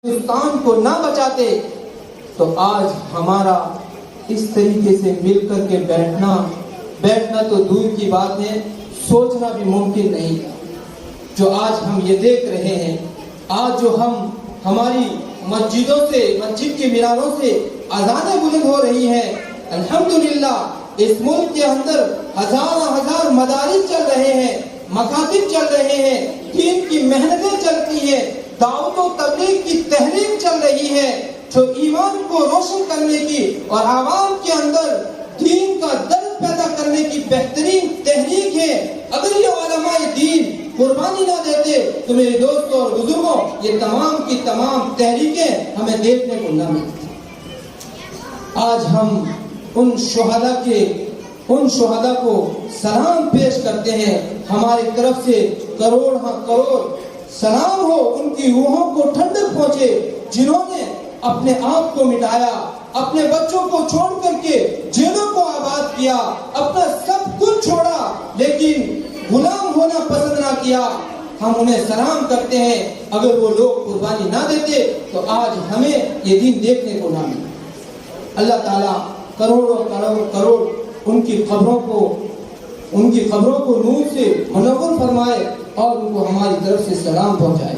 ہندوستان کو نہ بچاتے تو آج ہمارا اس طریقے سے مل کر کے بیٹھنا تو دور کی بات ہے، سوچنا بھی ممکن نہیں تھا۔ جو آج ہم یہ دیکھ رہے ہیں، آج جو ہماری مسجدوں سے، مسجد کے میناروں سے اذانیں بلند ہو رہی ہیں، الحمدللہ اس ملک کے اندر ہزار مدارس چل رہے ہیں، مکاتب چل رہے ہیں، دین کی محنتیں چلتی ہیں، دعوت و تبلیغ کی تحریک چل رہی ہے، جو ایمان کو روشن کرنے کی اور عوام کے اندر دین کا درد پیدا کرنے کی بہترین تحریک ہے۔ اگر یہ علماء دین قربانی نہ دیتے تو میرے دوستوں اور بزرگوں، یہ تمام کی تمام تحریکیں ہمیں دیکھنے کو نہ ملتی۔ آج ہم ان شہداء کو سلام پیش کرتے ہیں، ہماری طرف سے کروڑ سلام ہو، ان کی روحوں کو ٹھنڈک پہنچے، جنہوں نے اپنے آپ کو مٹایا، اپنے بچوں کو چھوڑ کر کے جیلوں کو آباد کیا، اپنا سب کچھ چھوڑا لیکن غلام ہونا پسند نہ کیا۔ ہم انہیں سلام کرتے ہیں۔ اگر وہ لوگ قربانی نہ دیتے تو آج ہمیں یہ دین دیکھنے کو نہ ملتا۔ اللہ تعالیٰ کروڑ ان کی قبروں کو نور سے منور فرمائے اور ان کو ہماری طرف سے سلام پہنچائے۔